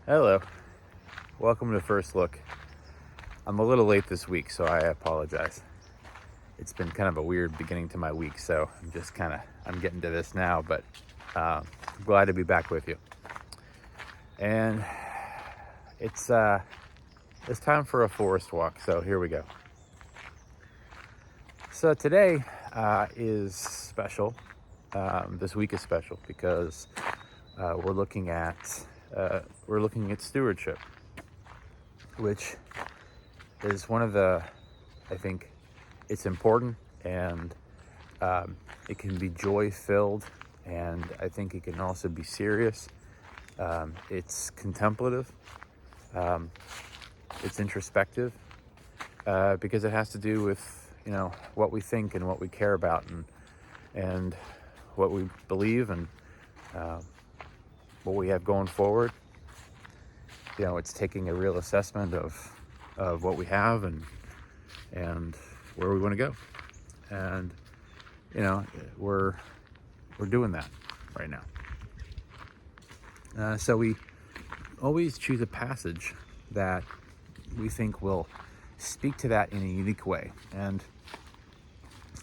Hello, welcome to First Look. I'm a little late this week, so I apologize. It's been kind of a weird beginning to my week, so I'm getting to this now, but I'm glad to be back with you. And it's time for a forest walk, so here we go. So today is special. This week is special because we're looking at stewardship, which is one of the, I think it's important, and it can be joy filled, and I think it can also be serious. It's contemplative, it's introspective, because it has to do with what we think and what we care about, and what we believe, and what we have going forward. It's taking a real assessment of what we have and where we want to go, and we're doing that right now. So we always choose a passage that we think will speak to that in a unique way. And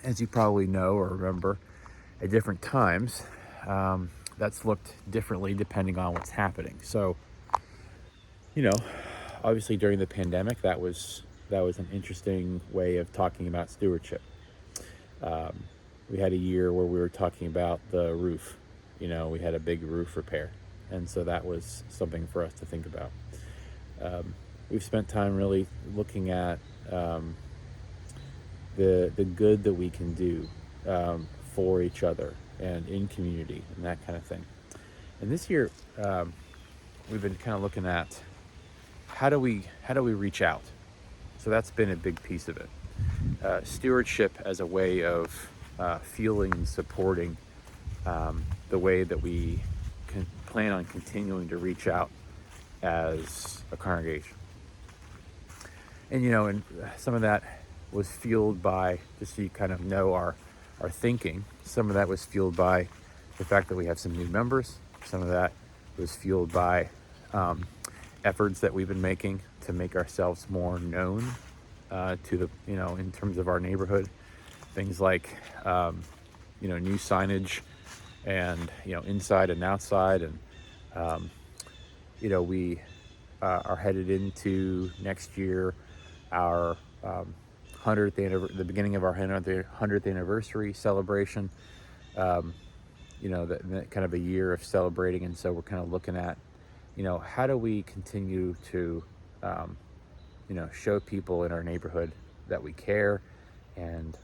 as you probably know or remember, at different times, that's looked differently depending on what's happening. So, obviously during the pandemic, that was an interesting way of talking about stewardship. We had a year where we were talking about the roof. We had a big roof repair, and so that was something for us to think about. We've spent time really looking at the good that we can do for each other and in community and that kind of thing. And this year, we've been kind of looking at how do we reach out. So that's been a big piece of it. Stewardship as a way of fueling and supporting the way that we can plan on continuing to reach out as a congregation. And some of that was fueled by, just so you kind of know our thinking, some of that was fueled by the fact that we have some new members. Some of that was fueled by efforts that we've been making to make ourselves more known to the, in terms of our neighborhood. Things like, new signage and, inside and outside. And, we are headed into next year, our 100th the beginning of our 100th anniversary celebration. That kind of a year of celebrating. And so we're kind of looking at, how do we continue to, show people in our neighborhood that we care, and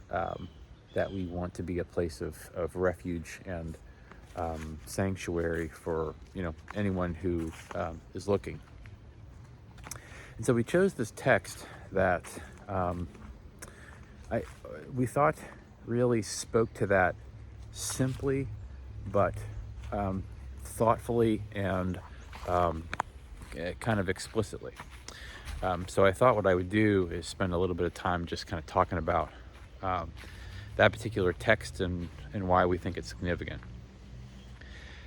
that we want to be a place of refuge and sanctuary for, anyone who is looking. And so we chose this text that we thought really spoke to that simply, but thoughtfully and kind of explicitly. So I thought what I would do is spend a little bit of time just kind of talking about that particular text and why we think it's significant.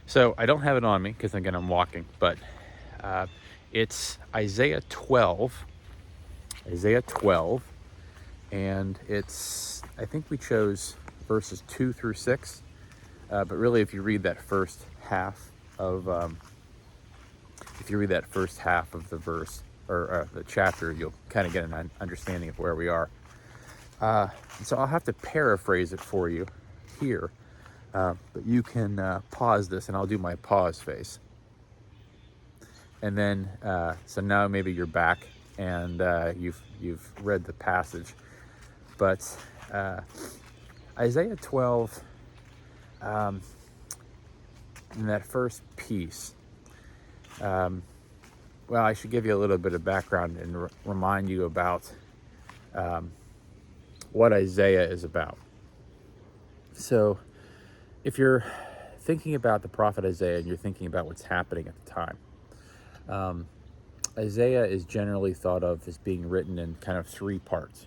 So I don't have it on me because, again, I'm walking, but it's Isaiah 12, and I think we chose verses 2 through 6, but really if you read that first half of the verse or the chapter, you'll kind of get an understanding of where we are. So I'll have to paraphrase it for you here, but you can pause this, and I'll do my pause face. And then, so now maybe you're back and you've read the passage. But Isaiah 12, in that first piece, well, I should give you a little bit of background and remind you about what Isaiah is about. So if you're thinking about the prophet Isaiah and you're thinking about what's happening at the time, Isaiah is generally thought of as being written in kind of three parts.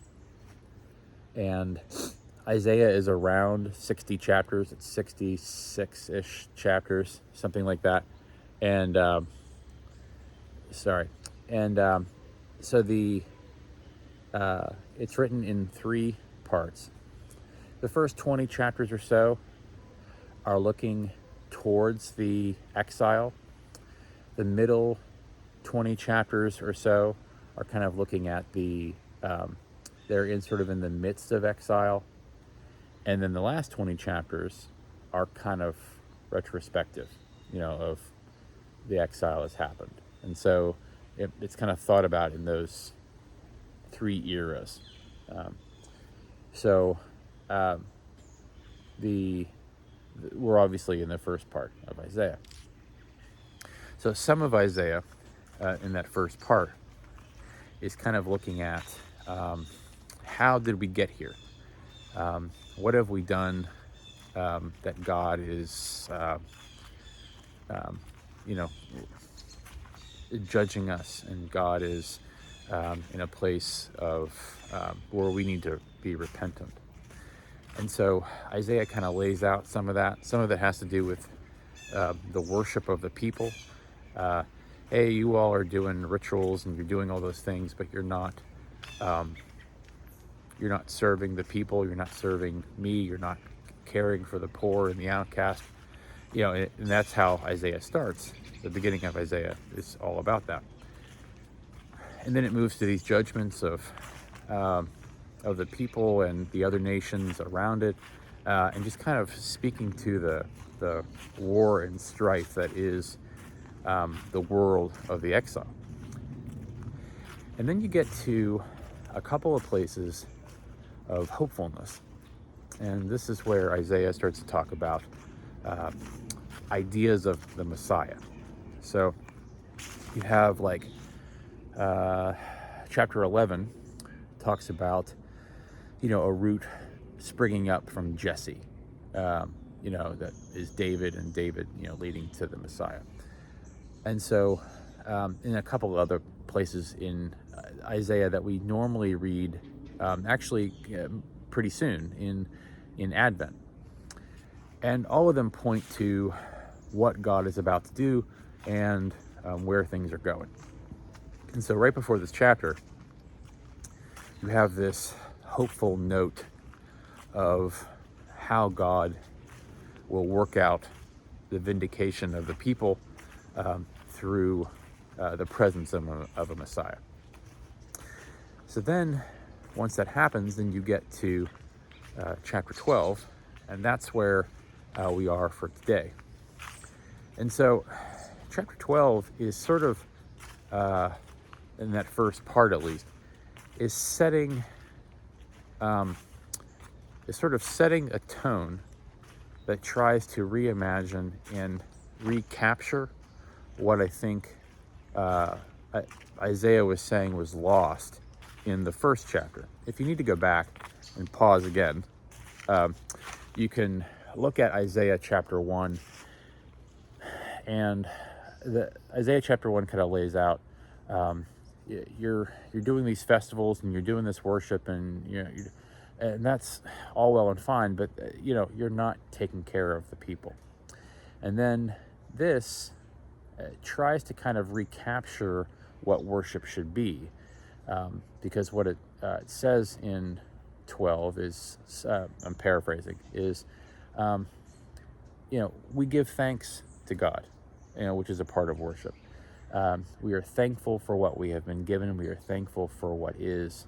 And Isaiah is around 60 chapters. It's 66-ish chapters, something like that. And sorry. And so it's written in 3 parts. The first 20 chapters or so are looking towards the exile. The middle 20 chapters or so are kind of looking at they're in sort of in the midst of exile. And then the last 20 chapters are kind of retrospective, of the exile has happened. And so it's kind of thought about in those 3 eras. So we're obviously in the first part of Isaiah. So some of Isaiah in that first part is kind of looking at how did we get here? What have we done that God is, judging us, and God is in a place of where we need to be repentant. And so Isaiah kind of lays out some of that. Some of it has to do with the worship of the people. Hey, you all are doing rituals and you're doing all those things, but you're not serving the people. You're not serving me. You're not caring for the poor and the outcast. And that's how Isaiah starts. The beginning of Isaiah is all about that. And then it moves to these judgments of the people and the other nations around it, and just kind of speaking to the war and strife that is the world of the exile. And then you get to a couple of places of hopefulness. And this is where Isaiah starts to talk about ideas of the Messiah. So you have chapter 11 talks about, a root springing up from Jesse, that is David, and David, leading to the Messiah. And so in a couple of other places in Isaiah that we normally read pretty soon in Advent. And all of them point to what God is about to do and where things are going. And so right before this chapter, you have this hopeful note of how God will work out the vindication of the people through the presence of a Messiah. So then, once that happens, then you get to chapter 12, and that's where we are for today. And so, chapter 12 is sort of, in that first part at least, is setting a tone that tries to reimagine and recapture what I think Isaiah was saying was lost in the first chapter. If you need to go back and pause again, you can look at Isaiah chapter 1, and Isaiah chapter 1 kind of lays out you're doing these festivals and you're doing this worship, and and that's all well and fine, but you're not taking care of the people. And then this tries to kind of recapture what worship should be, because what it says in 12 is, I'm paraphrasing, is we give thanks to God, which is a part of worship. We are thankful for what we have been given. We are thankful for what is,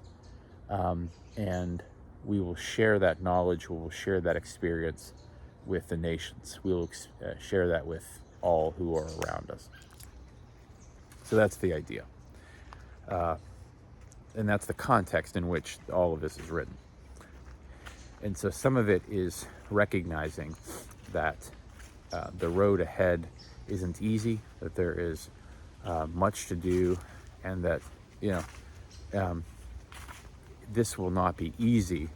and we will share that knowledge. We will share that experience with the nations. We will share that with all who are around us. So that's the idea. And that's the context in which all of this is written. And so some of it is recognizing that the road ahead isn't easy, that there is much to do, and that this will not be easy,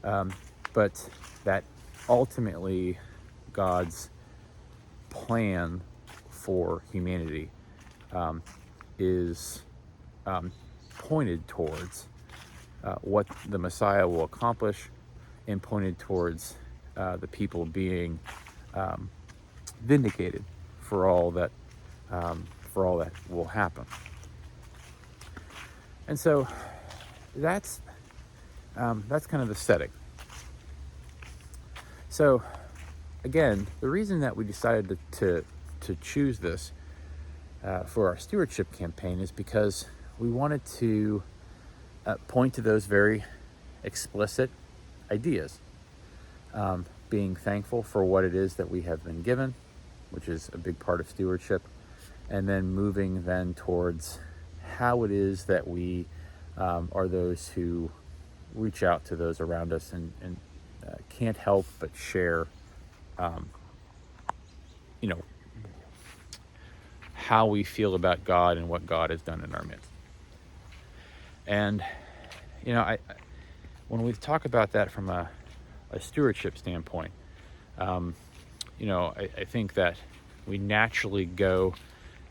but that ultimately God's plan for humanity is pointed towards what the Messiah will accomplish, and pointed towards the people being vindicated for all that for all that will happen. And so that's kind of the setting. So again, the reason that we decided to choose this for our stewardship campaign is because we wanted to point to those very explicit ideas. Being thankful for what it is that we have been given, which is a big part of stewardship, and then moving then towards how it is that we are those who reach out to those around us and can't help but share, how we feel about God and what God has done in our midst. And, when we talk about that from a stewardship standpoint, I think that we naturally go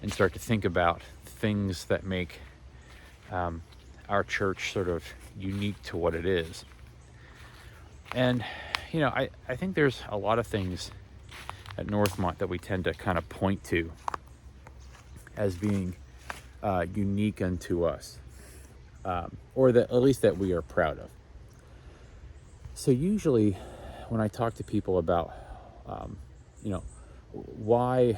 and start to think about things that make our church sort of unique to what it is. And, I think there's a lot of things at Northmont that we tend to kind of point to as being unique unto us, or that at least that we are proud of. So usually when I talk to people about, why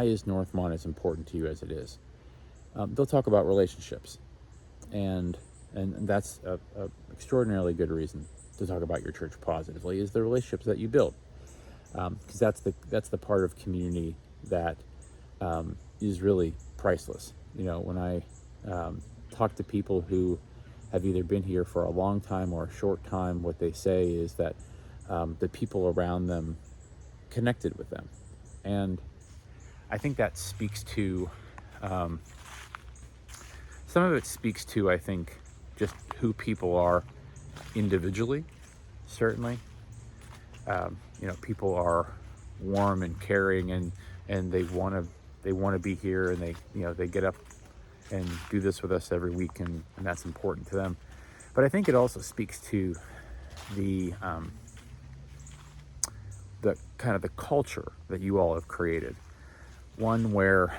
is Northmont as important to you as it is, they'll talk about relationships, and that's a extraordinarily good reason to talk about your church positively, is the relationships that you build, because that's the part of community that is really priceless. When I talk to people who have either been here for a long time or a short time, what they say is that the people around them connected with them. And I think that speaks to, some of it speaks to, I think, just who people are individually, certainly. People are warm and caring, and they want to be here, and they get up and do this with us every week, and that's important to them. But I think it also speaks to the kind of the culture that you all have created, one where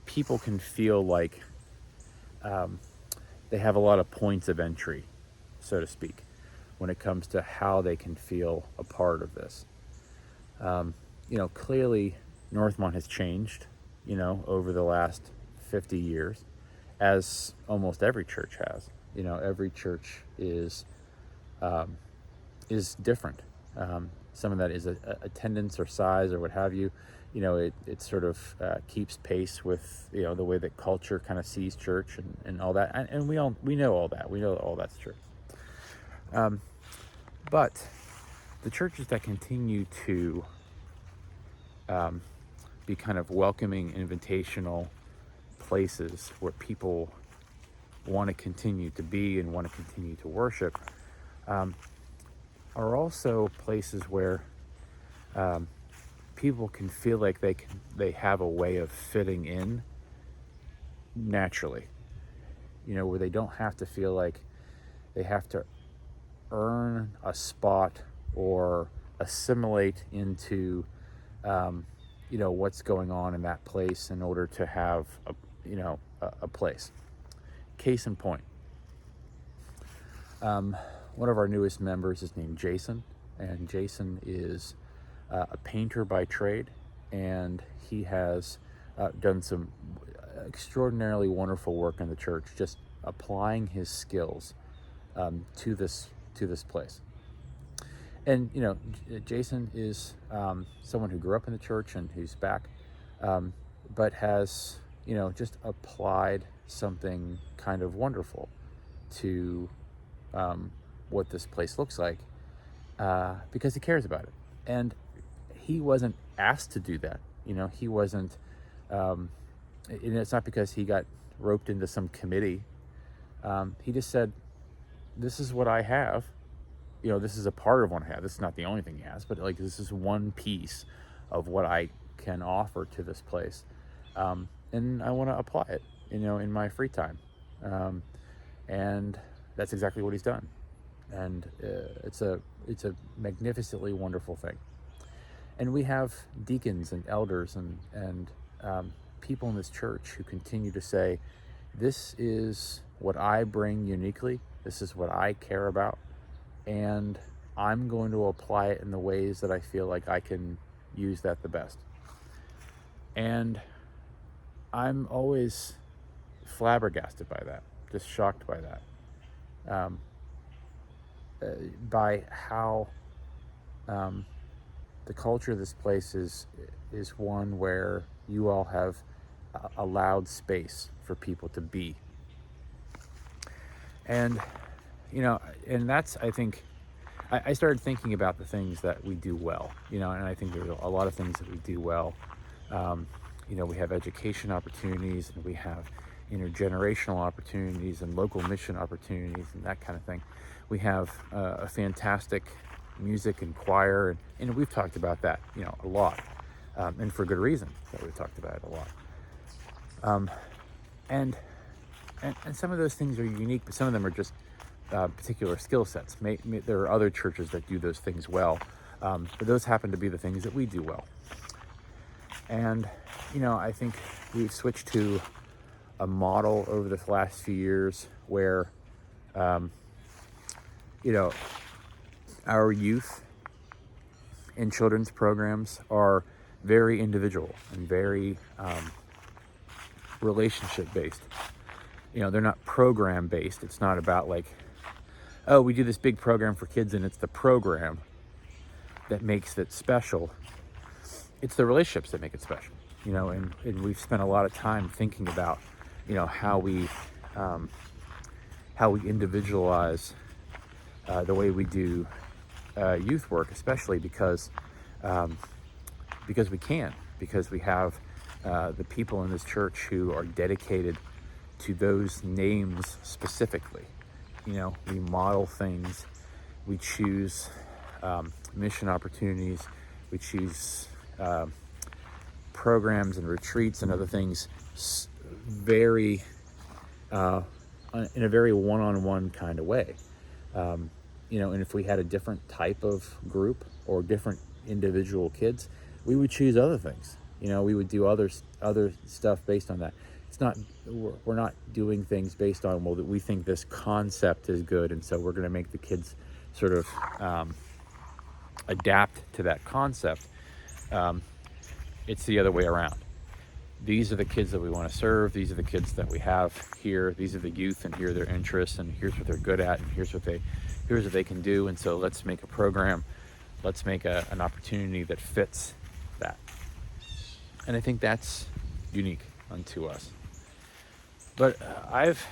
people can feel like they have a lot of points of entry, so to speak, when it comes to how they can feel a part of this. Clearly Northmont has changed, over the last 50 years, as almost every church has. Every church is different. Some of that is attendance or size or what have you. It sort of keeps pace with the way that culture kind of sees church and all that. And we know all that. We know all that's true. But the churches that continue to be kind of welcoming, invitational places where people want to continue to be and want to continue to worship, are also places where people can feel like they have a way of fitting in naturally, where they don't have to feel like they have to earn a spot or assimilate into what's going on in that place in order to have a place. Case in point, one of our newest members is named Jason, and Jason is a painter by trade, and he has done some extraordinarily wonderful work in the church, just applying his skills to this place. And Jason is someone who grew up in the church and who's back, but has just applied something kind of wonderful to what this place looks like, because he cares about it. And he wasn't asked to do that. He wasn't, and it's not because he got roped into some committee. He just said, this is what I have. This is a part of what I have. This is not the only thing he has, but this is one piece of what I can offer to this place. And I want to apply it, in my free time. And that's exactly what he's done. And it's a magnificently wonderful thing. And we have deacons and elders and people in this church who continue to say, this is what I bring uniquely. This is what I care about. And I'm going to apply it in the ways that I feel like I can use that the best. And I'm always flabbergasted by that, just shocked by that, by how the culture of this place is one where you all have allowed space for people to be. And, and that's, I think, I started thinking about the things that we do well, and I think there's a lot of things that we do well. We have education opportunities, and we have intergenerational opportunities and local mission opportunities and that kind of thing. We have a fantastic music and choir, and we've talked about that, a lot, and for good reason that we've talked about it a lot. And some of those things are unique, but some of them are just particular skill sets. There are other churches that do those things well, but those happen to be the things that we do well. And, I think we've switched to a model over the last few years where, our youth and children's programs are very individual and very relationship based. They're not program based. It's not about like, oh, we do this big program for kids and it's the program that makes it special. It's the relationships that make it special, and we've spent a lot of time thinking about, how we individualize the way we do youth work, especially because we can, because we have the people in this church who are dedicated to those names specifically. We model things, we choose mission opportunities, we choose programs and retreats and other things very in a very one-on-one kind of way. And if we had a different type of group or different individual kids, we would choose other things. We would do other stuff based on that. We're not doing things based on, well, that we think this concept is good, and so we're going to make the kids sort of adapt to that concept. It's the other way around. These are the kids that we want to serve. These are the kids that we have here. These are the youth, and here are their interests, and here's what they're good at, and here's what they can do. And so let's make a program. Let's make an opportunity that fits that. And I think that's unique unto us. But I've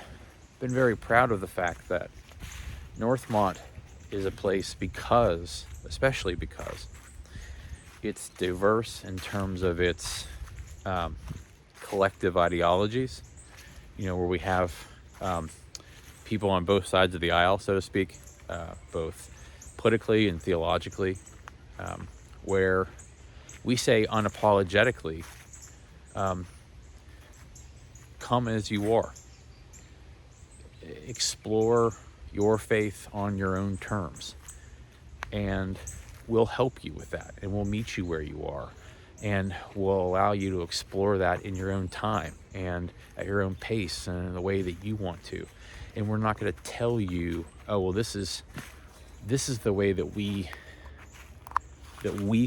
been very proud of the fact that Northmont is a place especially because it's diverse in terms of its collective ideologies, where we have people on both sides of the aisle, so to speak, both politically and theologically, where we say unapologetically, come as you are. Explore your faith on your own terms, and we'll help you with that, and we'll meet you where you are, and we'll allow you to explore that in your own time and at your own pace and in the way that you want to. And we're not going to tell you, oh, well, this is the way that we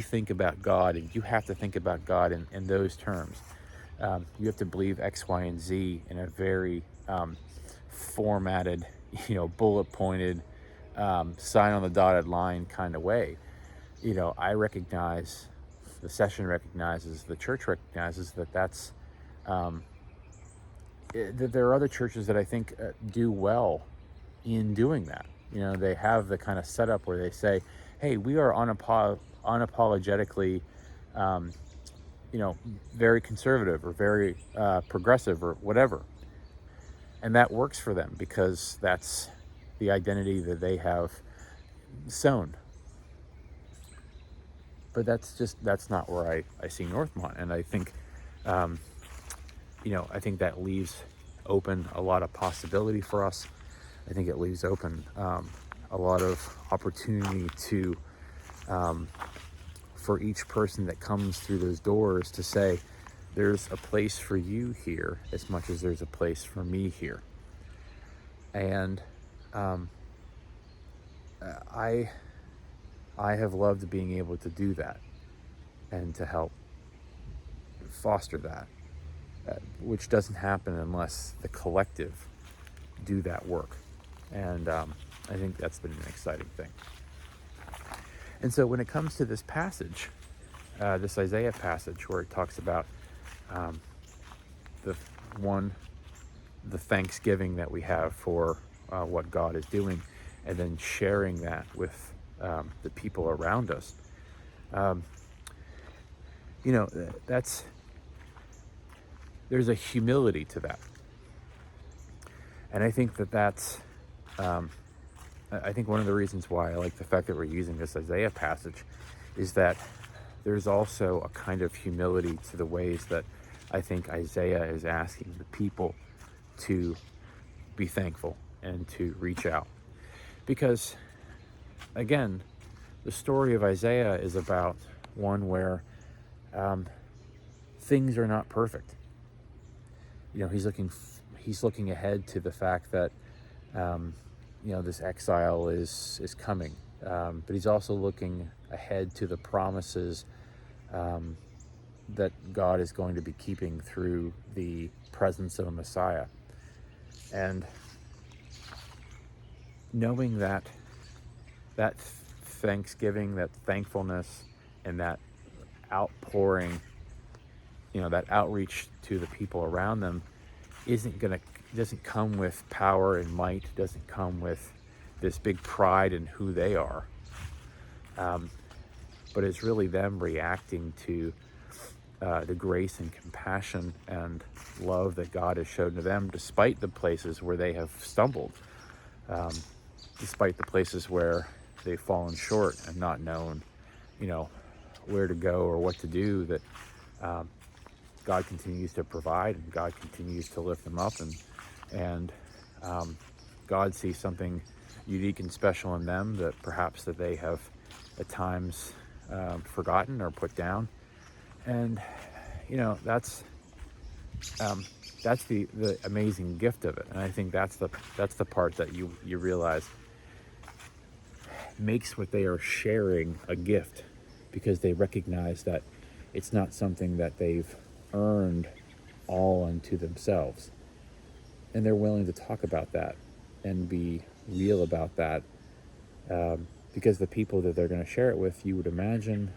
think about God, and you have to think about God in those terms. You have to believe X, Y, and Z in a very formatted, bullet pointed, sign on the dotted line kind of way. I recognize, the session recognizes, the church recognizes that's that there are other churches that I think do well in doing that. They have the kind of setup where they say, hey, we are unapologetically very conservative or very progressive or whatever. And that works for them because that's the identity that they have sown. But that's not where I see Northmont. And I think, I think that leaves open a lot of possibility for us. I think it leaves open a lot of opportunity to for each person that comes through those doors to say, there's a place for you here as much as there's a place for me here. And I have loved being able to do that and to help foster that, which doesn't happen unless the collective do that work. And I think that's been an exciting thing. And so when it comes to this passage, this Isaiah passage where it talks about the thanksgiving that we have for what God is doing, and then sharing that with the people around us, there's a humility to that. And I think that's I think one of the reasons why I like the fact that we're using this Isaiah passage is that there's also a kind of humility to the ways that I think Isaiah is asking the people to be thankful and to reach out. Because, again, the story of Isaiah is about one where things are not perfect. He's looking ahead to the fact that this exile is coming, but he's also looking ahead to the promises that God is going to be keeping through the presence of a Messiah. And knowing that thanksgiving, that thankfulness, and that outpouring, that outreach to the people around them doesn't come with power and might, doesn't come with this big pride in who they are, but it's really them reacting to the grace and compassion and love that God has shown to them, despite the places where they have stumbled, despite the places where they've fallen short and not known, where to go or what to do. That God continues to provide, and God continues to lift them up, and God sees something unique and special in them that perhaps that they have at times forgotten or put down. And that's the amazing gift of it. And I think that's the part that you realize makes what they are sharing a gift, because they recognize that it's not something that they've earned all unto themselves, and they're willing to talk about that and be real about that, because the people that they're going to share it with, you would imagine,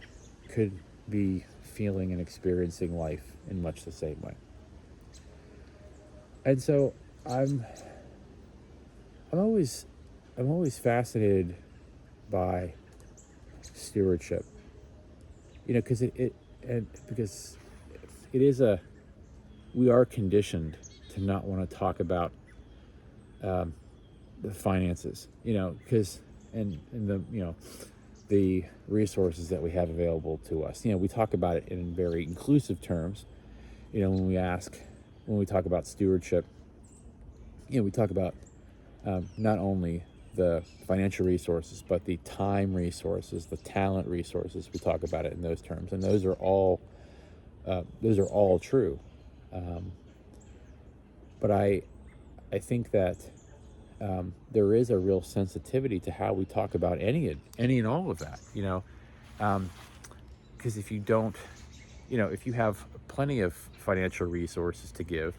could be feeling and experiencing life in much the same way. And so I'm always fascinated by stewardship, because because it is we are conditioned to not want to talk about the finances, because and the resources that we have available to us. We talk about it in very inclusive terms. When we talk about stewardship, we talk about not only the financial resources, but the time resources, the talent resources. We talk about it in those terms, and those are all true. But I think that there is a real sensitivity to how we talk about any and all of that, because if you don't, if you have plenty of financial resources to give,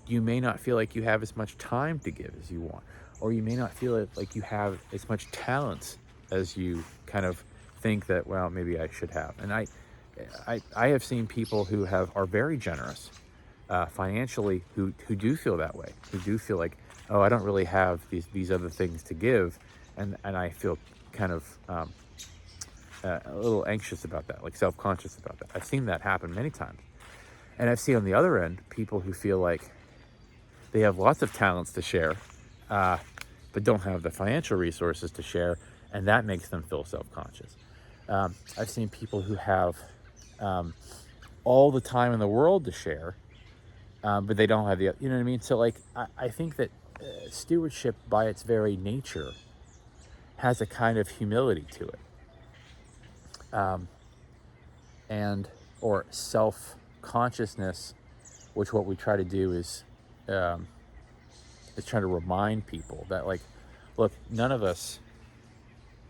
you may not feel like you have as much time to give as you want, or you may not feel like you have as much talent as you kind of think that, well, maybe I should have. And I have seen people who are very generous financially, who do feel that way, who do feel like, oh, I don't really have these other things to give, and I feel kind of a little anxious about that, like self-conscious about that. I've seen that happen many times. And I've seen on the other end people who feel like they have lots of talents to share, but don't have the financial resources to share, and that makes them feel self-conscious. I've seen people who have all the time in the world to share, but they don't have the, you know what I mean? So I think that stewardship by its very nature has a kind of humility to it. and or self-consciousness, which what we try to do is trying to remind people that, like, look, none of us,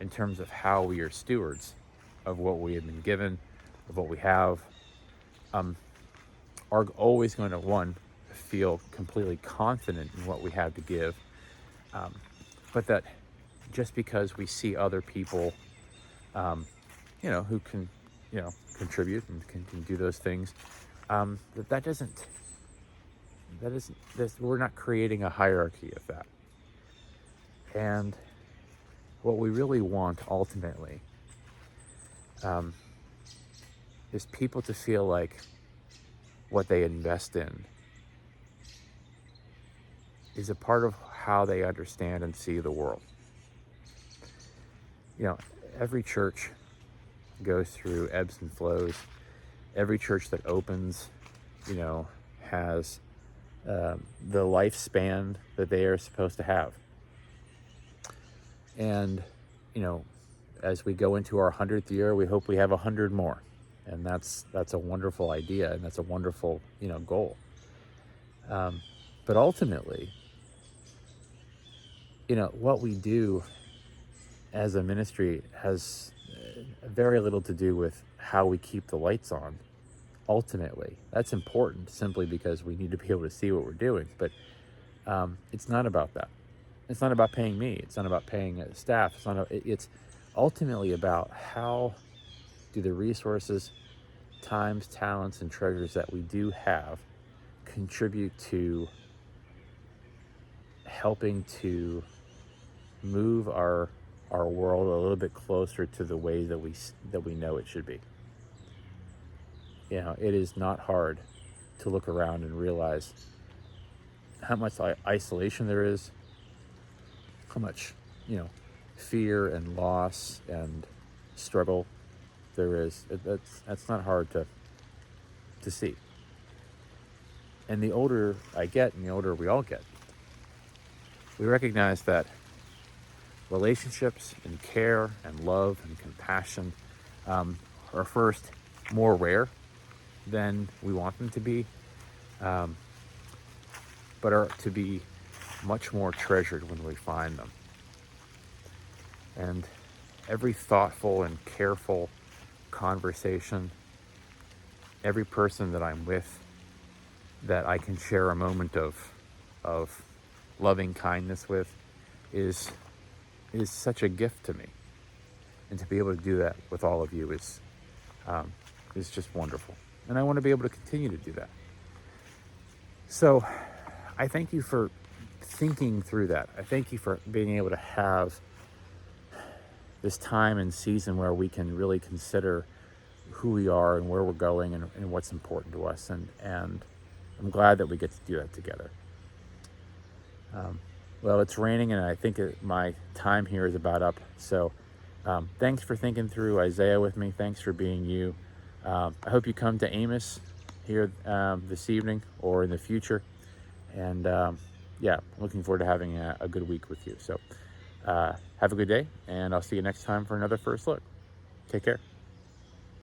in terms of how we are stewards of what we have been given, of what we have, are always going to, one, feel completely confident in what we have to give, but that just because we see other people, who can, contribute and can do those things, that isn't, we're not creating a hierarchy of that. And what we really want ultimately is people to feel like what they invest in is a part of how they understand and see the world. Every church goes through ebbs and flows. Every church that opens, has the lifespan that they are supposed to have. And, as we go into our 100th year, we hope we have 100 more. And that's a wonderful idea, and that's a wonderful, goal. But ultimately, what we do as a ministry has very little to do with how we keep the lights on. Ultimately, that's important simply because we need to be able to see what we're doing. But it's not about that. It's not about paying me. It's not about paying staff. It's ultimately about how do the resources, times, talents, and treasures that we do have contribute to helping to move our world a little bit closer to the way that we know it should be. It is not hard to look around and realize how much isolation there is, how much, fear and loss and struggle there is. That's not hard to see. And the older I get, and the older we all get, we recognize that relationships and care and love and compassion are first more rare than we want them to be, but are to be much more treasured when we find them. And every thoughtful and careful conversation, every person that I'm with, that I can share a moment of loving kindness with, is such a gift to me. And to be able to do that with all of you is just wonderful. And I want to be able to continue to do that. So I thank you for thinking through that. I thank you for being able to have this time and season where we can really consider who we are and where we're going and what's important to us. And I'm glad that we get to do that together. Well, it's raining, and I think my time here is about up. So thanks for thinking through Isaiah with me. Thanks for being you. I hope you come to Amos here this evening or in the future. And looking forward to having a good week with you. So have a good day, and I'll see you next time for another First Look. Take care.